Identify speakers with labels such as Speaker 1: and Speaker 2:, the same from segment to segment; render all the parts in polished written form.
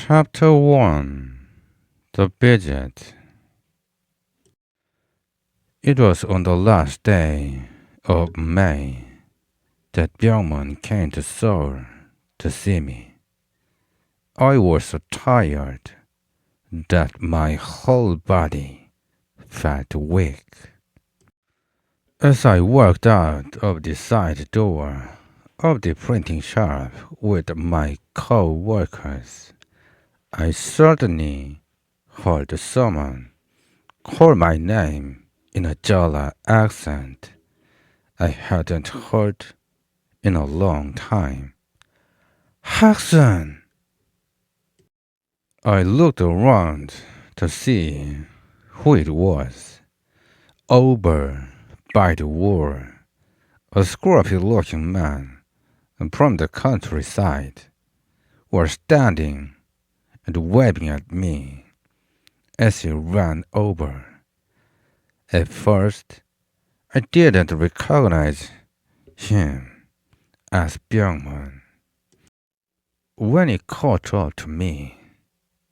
Speaker 1: Chapter 1 The Budget. It was on the last day of May that Pyeongron came to Seoul to see me. I was so tired that my whole body felt weak. As I walked out of the side door of the printing shop with my co-workers, I suddenly heard someone call my name in a Jala accent I hadn't heard in a long time. Haksun! I looked around to see who it was. Over by the wall, a scruffy-looking man from the countryside was standing and waving at me as he ran over. At first, I didn't recognize him as Pyeongron. When he caught up to me,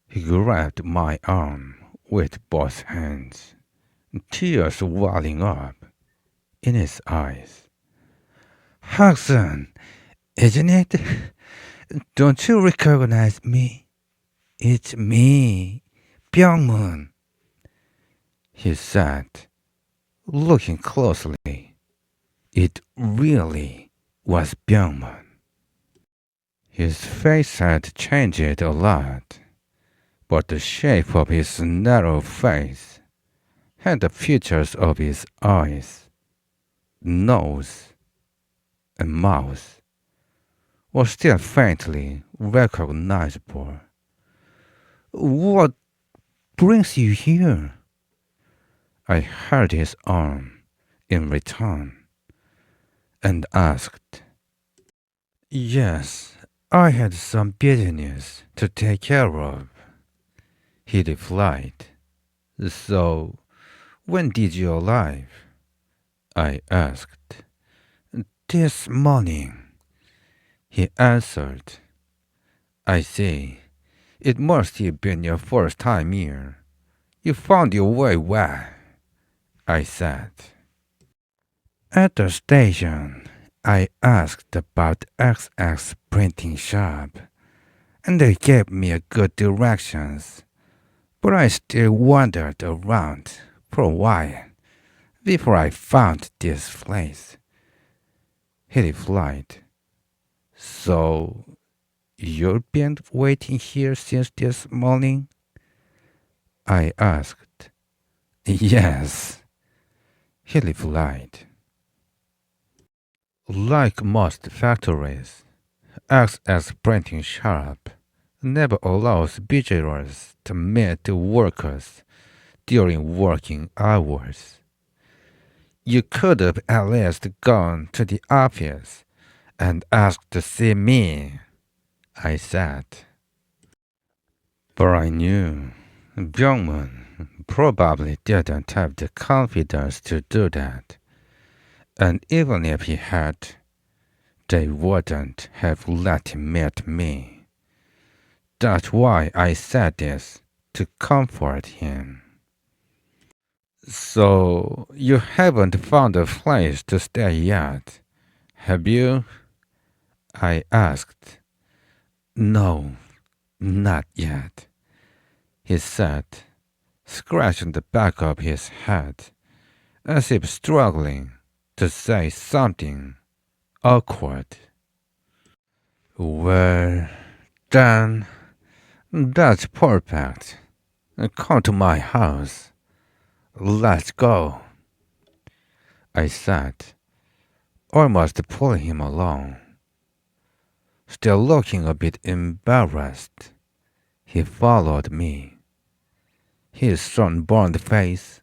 Speaker 1: he grabbed my arm with both hands, tears welling up in his eyes. Haksun, isn't it? Don't you recognize me? It's me, Pyeongron, he said, looking closely. It really was Pyeongron. His face had changed a lot, but the shape of his narrow face and the features of his eyes, nose, and mouth were still faintly recognizable. What brings you here? I held his arm in return and asked. Yes, I had some business to take care of, he replied. So, when did you arrive? I asked. This morning, he answered. I see. It must have been your first time here. You found your way well, I said. At the station, I asked about XX printing shop, and they gave me good directions, but I still wandered around for a while before I found this place. He replied. So, you've been waiting here since this morning? I asked. Yes, he replied. Like most factories, XX printing shop never allows visitors to meet the workers during working hours. You could have at least gone to the office and asked to see me, I said. But I knew Pyeongron probably didn't have the confidence to do that. And even if he had, they wouldn't have let him meet me. That's why I said this, to comfort him. So, you haven't found a place to stay yet, have you? I asked. No, not yet, he said, scratching the back of his head, as if struggling to say something awkward. Well, then, that's perfect. Come to my house. Let's go, I said, almost pulling him along. Still looking a bit embarrassed, he followed me. His sunburned face,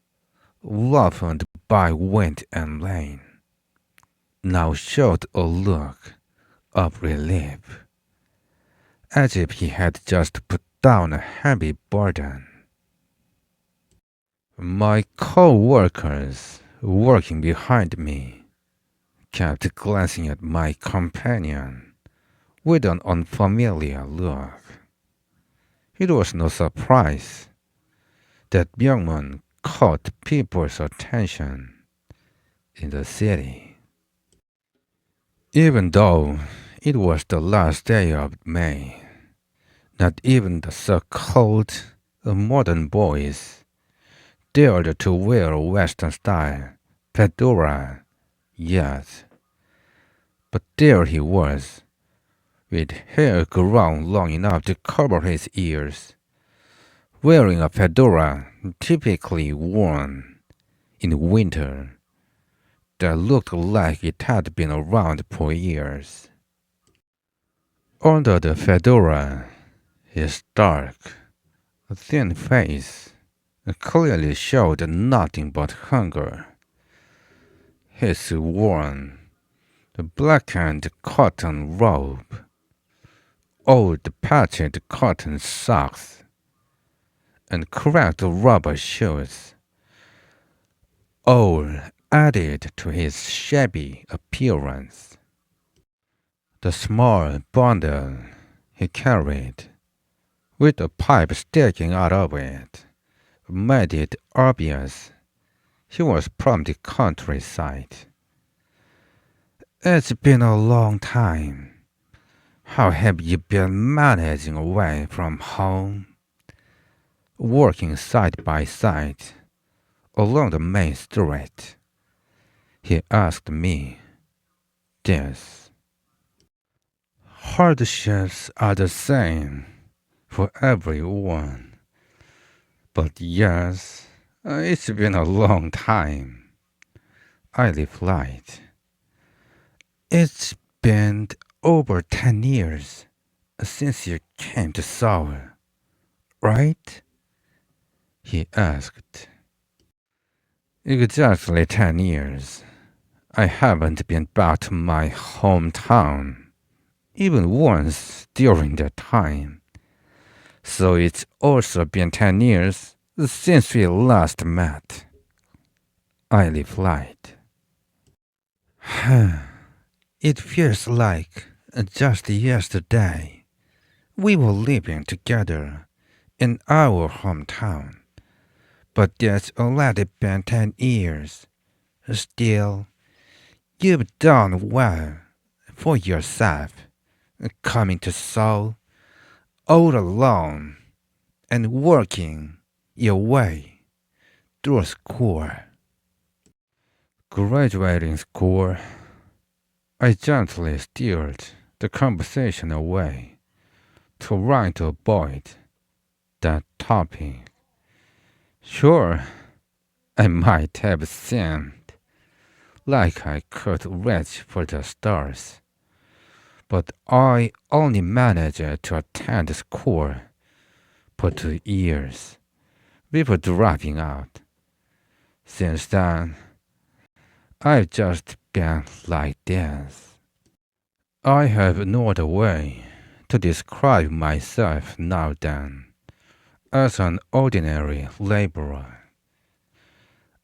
Speaker 1: roughened by wind and rain, now showed a look of relief, as if he had just put down a heavy burden. My co-workers, working behind me, kept glancing at my companion with an unfamiliar look. It was no surprise that Pyeongron caught people's attention in the city. Even though it was the last day of May, not even the so-called modern boys dared to wear Western-style fedora yet. But there he was, with hair grown long enough to cover his ears, wearing a fedora typically worn in winter that looked like it had been around for years. Under the fedora, his dark, thin face clearly showed nothing but hunger. His worn, blackened cotton robe, old patched cotton socks, and cracked rubber shoes, all added to his shabby appearance. The small bundle he carried, with a pipe sticking out of it, made it obvious he was from the countryside. It's been a long time. How have you been managing away from home? Working side by side along the main street, he asked me this. Hardships are the same for everyone. But yes, it's been a long time, I replied. It's been over 10 years since you came to Seoul, right? He asked. Exactly 10 years. I haven't been back to my hometown, even once during that time. So it's also been 10 years since we last met, I replied. It feels like just yesterday we were living together in our hometown, but it's already been 10 years. Still, you've done well for yourself, coming to Seoul all alone and working your way through school. Graduating school, I gently steered the conversation away, trying to avoid that topic. Sure, I might have seemed like I could reach for the stars, but I only managed to attend school for 2 years before dropping out. Since then, I've just been like this. I have no other way to describe myself now than as an ordinary laborer.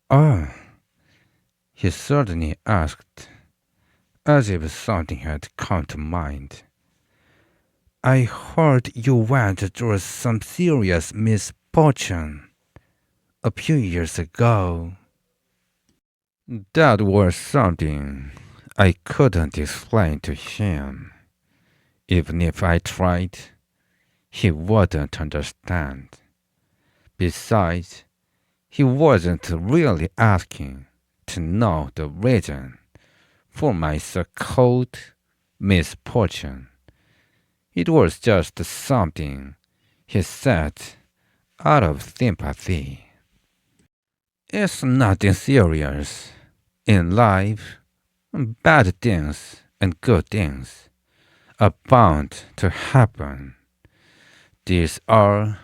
Speaker 1: Oh, he suddenly asked, as if something had come to mind. I heard you went through some serious misfortune a few years ago. That was something I couldn't explain to him. Even if I tried, he wouldn't understand. Besides, he wasn't really asking to know the reason for my so-called misfortune. It was just something he said out of sympathy. It's nothing serious. In life, bad things and good things are bound to happen. These are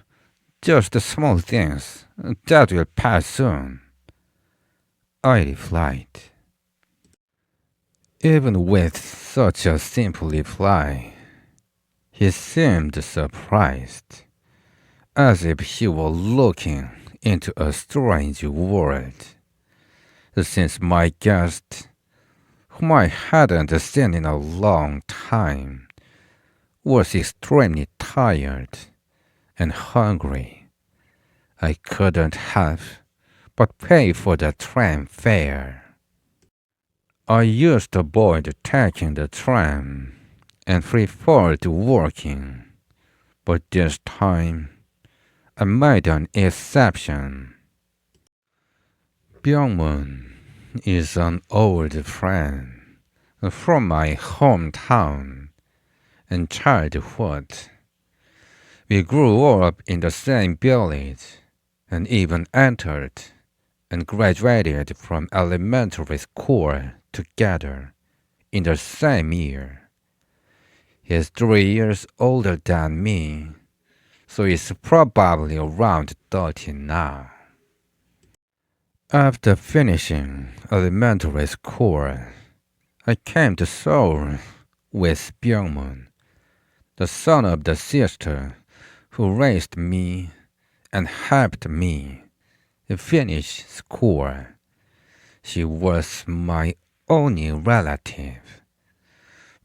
Speaker 1: just small things that will pass soon, I replied. Even with such a simple reply, he seemed surprised, as if he were looking into a strange world. Since my guest, whom I hadn't seen in a long time, was extremely tired and hungry. I couldn't help but pay for the tram fare. I used to avoid taking the tram and preferred walking, but this time I made an exception. Byung-moon is an old friend from my hometown and childhood. We grew up in the same village and even entered and graduated from elementary school together in the same year. He's 3 years older than me, so he's probably around 30 now. After finishing elementary school, I came to Seoul with Byung-moon, the son of the sister who raised me and helped me finish school. She was my only relative.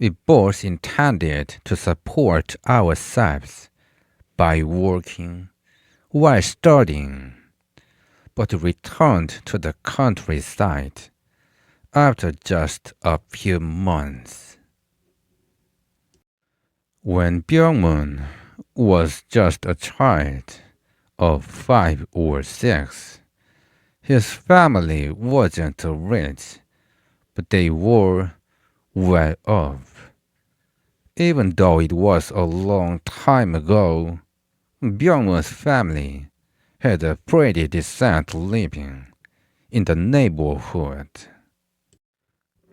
Speaker 1: We both intended to support ourselves by working while studying, but returned to the countryside after just a few months. When Byung-moon was just a child of 5 or 6, his family wasn't rich, but they were well off. Even though it was a long time ago, Byung-moon's family had a pretty decent living in the neighborhood.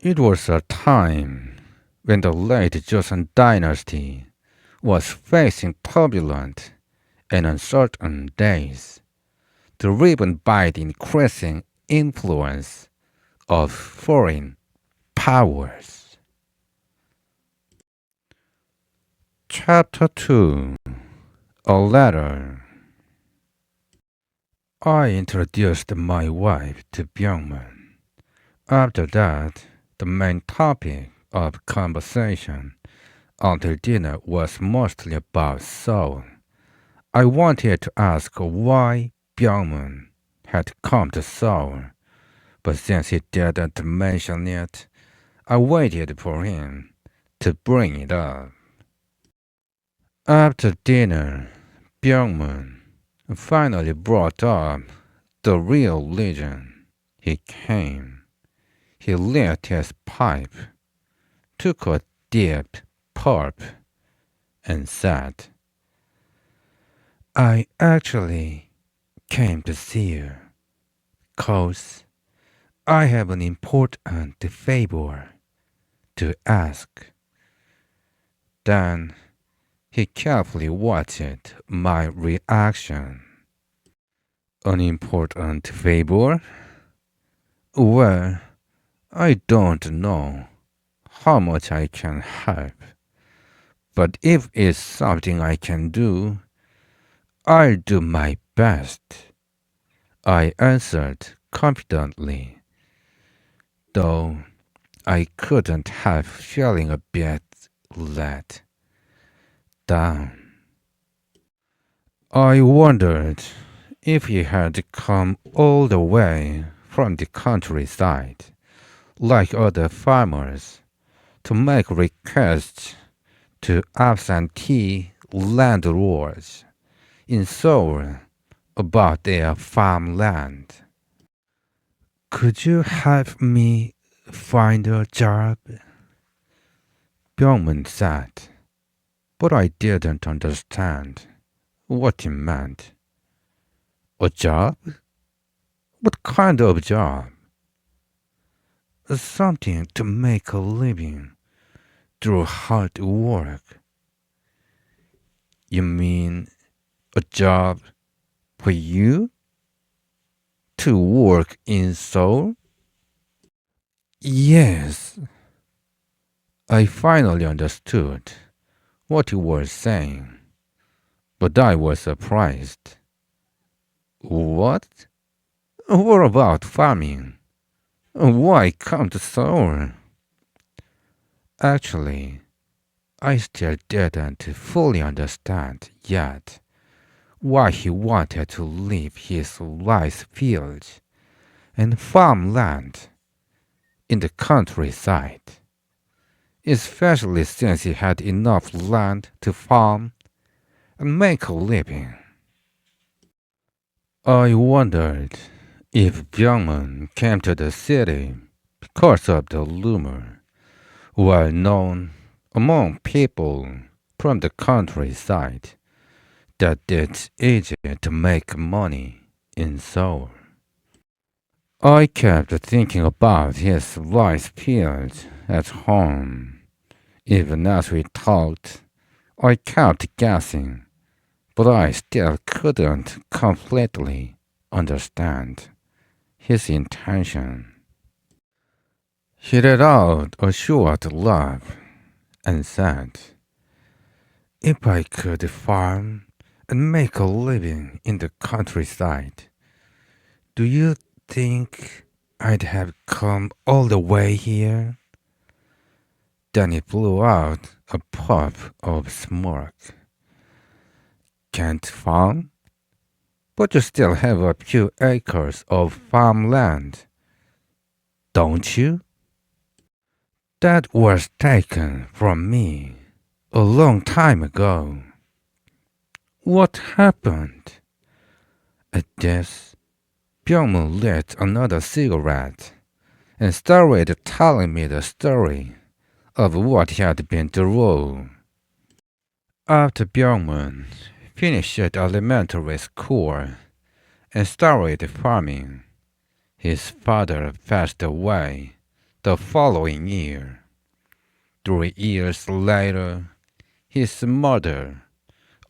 Speaker 1: It was a time when the late Joseon dynasty was facing turbulent and uncertain days, driven by the increasing influence of foreign powers. Chapter 2. A Letter. I introduced my wife to Byung-moon. After that, the main topic of conversation until dinner was mostly about Seoul. I wanted to ask why Byung-moon had come to Seoul, but since he didn't mention it, I waited for him to bring it up. After dinner, Byung-moon finally brought up the real reason he came. He lit his pipe, took a deep puff, and said, I actually came to see you, 'cause I have an important favor to ask. Then he carefully watched my reaction. An important favor? Well, I don't know how much I can help, but if it's something I can do, I'll do my best, I answered confidently, though I couldn't help feeling a bit let down. I wondered if he had come all the way from the countryside, like other farmers, to make requests to absentee landlords in Seoul about their farmland. Could you help me find a job? Byung-moon said, but I didn't understand what he meant. A job? What kind of job? Something to make a living through hard work. You mean a job for you? To work in Seoul? Yes. I finally understood what he was saying, but I was surprised. What? What about farming? Why come to Seoul? Actually, I still didn't fully understand yet, why he wanted to leave his rice fields and farmland in the countryside, especially since he had enough land to farm and make a living. I wondered if Byungmun came to the city because of the rumor, well known among people from the countryside, that it's easy to make money in Seoul. I kept thinking about his rice fields at home. Even as we talked, I kept guessing, but I still couldn't completely understand his intention. He let out a short laugh and said, "If I could farm and make a living in the countryside, do you think I'd have come all the way here?" Then he blew out a puff of smoke. "Can't farm? But you still have a few acres of farmland, don't you?" "That was taken from me a long time ago." "What happened?" At this, Byungmun lit another cigarette and started telling me the story of what had been through. After Byungmun finished elementary school and started farming, his father passed away the following year. 3 years later, his mother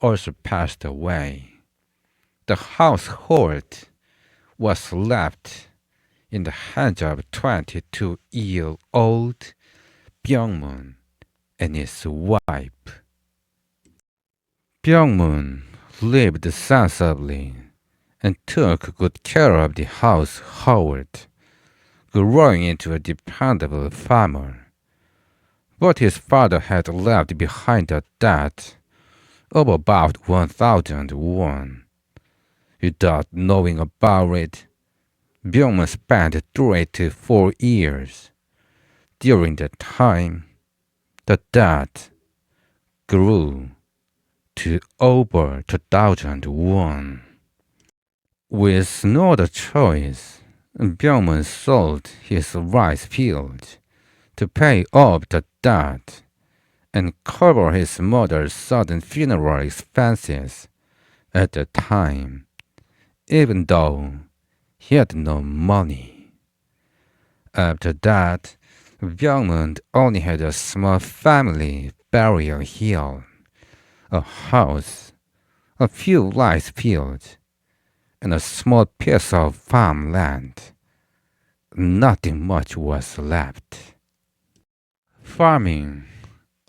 Speaker 1: also passed away. The household was left in the hands of 22-year-old Byungmun and his wife. Byungmun lived sensibly and took good care of the household, growing into a dependable farmer. But his father had left behind a debt of about 1,000 won. Without knowing about it, Byungmun spent 3 to 4 years. During that time, the debt grew to over 2,000 won. With no other choice, Byungmun sold his rice fields to pay off the debt and cover his mother's sudden funeral expenses at the time, even though he had no money. After that, Byungmun only had a small family burial hill, a house, a few rice fields, and a small piece of farmland. Nothing much was left. Farming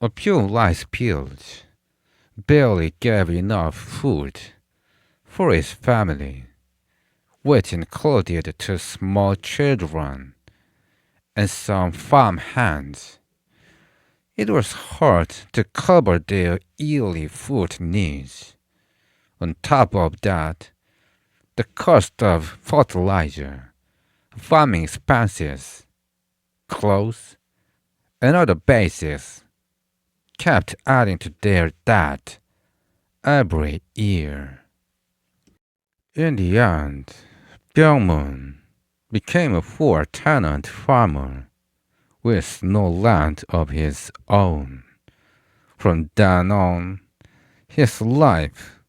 Speaker 1: a few rice fields barely gave enough food for his family, which included 2 small children and some farm hands. It was hard to cover their yearly food needs. On top of that, the cost of fertilizer, farming expenses, clothes, and other basics kept adding to their debt every year. In the end, Byungmun became a 4-tenant farmer with no land of his own. From then on, his life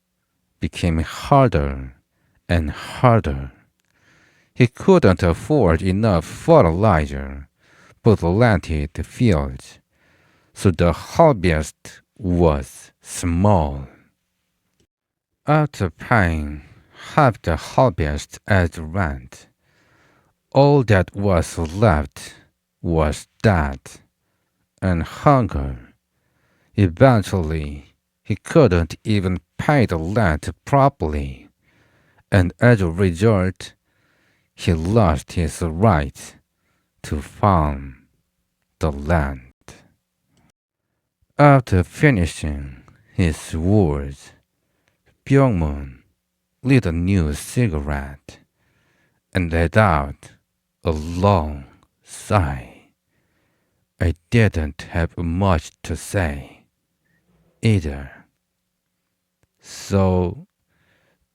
Speaker 1: became harder and harder. He couldn't afford enough fertilizer, but rented the fields, so the harvest was small. After paying half the harvest as rent, all that was left was debt and hunger. Eventually, he couldn't even pay the rent properly, and as a result, he lost his right to farm the land. After finishing his words, Byungmun lit a new cigarette and let out a long sigh. I didn't have much to say either. So,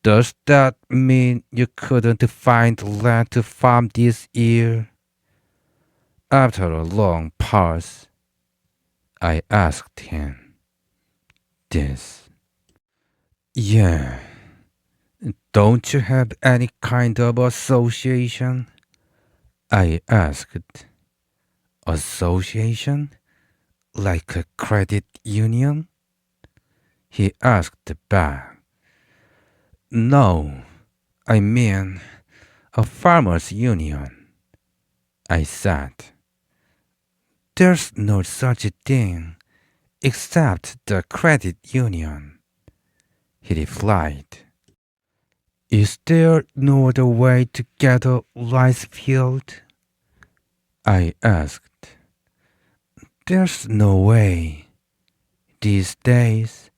Speaker 1: does that mean you couldn't find land to farm this year? After a long pause, I asked him this. Yeah. Don't you have any kind of association? I asked. Association? Like a credit union? He asked back. No, I mean a farmers' union. I said. There's no such a thing except the credit union. He replied. Is there no other way to get a rice field? I asked. There's no way. These days,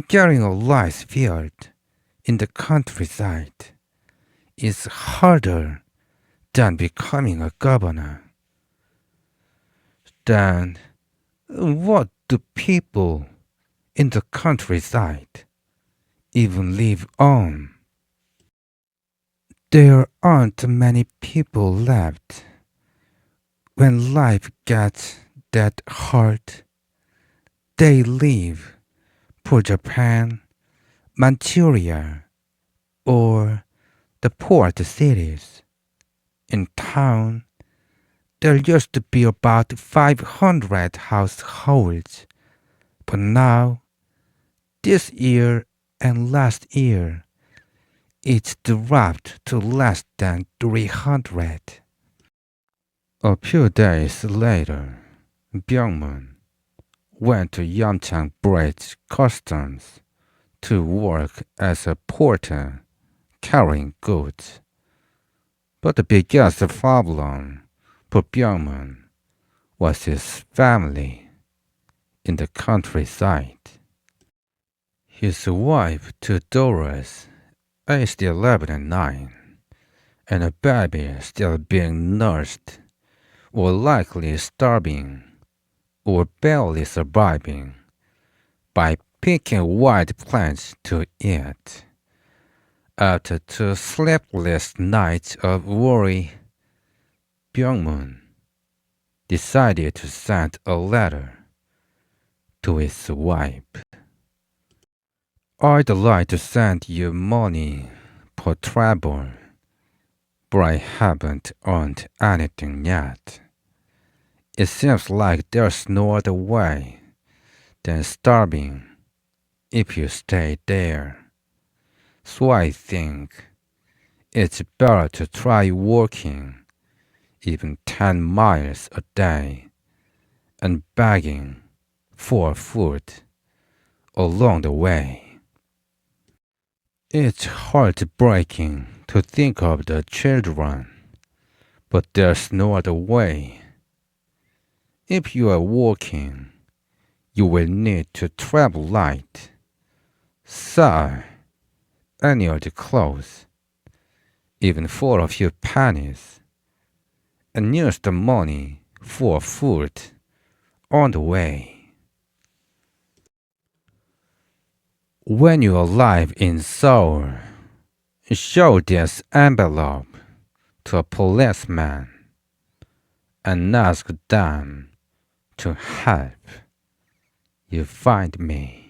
Speaker 1: getting a rice field in the countryside is harder than becoming a governor. Then, what do people in the countryside even live on? There aren't many people left. When life gets that hard, they leave for Japan, Manchuria, or the port cities. In town, there used to be about 500 households, but now, this year and last year, it's dropped to less than 300. A few days later, Byung-mun went to Yeomchang Bridge Customs to work as a porter carrying goods. But the biggest problem for Byung-mun was his family in the countryside. His wife, 2 daughters, aged 11 and 9, and a baby still being nursed, were likely starving or barely surviving by picking wild plants to eat. After 2 sleepless nights of worry, Byung-mun decided to send a letter to his wife. I'd like to send you money for travel, but I haven't earned anything yet. It seems like there's no other way than starving if you stay there. So I think it's better to try walking even 10 miles a day and begging for food along the way. It's heartbreaking to think of the children, but there's no other way. If you are walking, you will need to travel light, sell any old clothes, even for a few pennies, and use the money for food on the way. When you arrive in Seoul, show this envelope to a policeman and ask them to help you find me.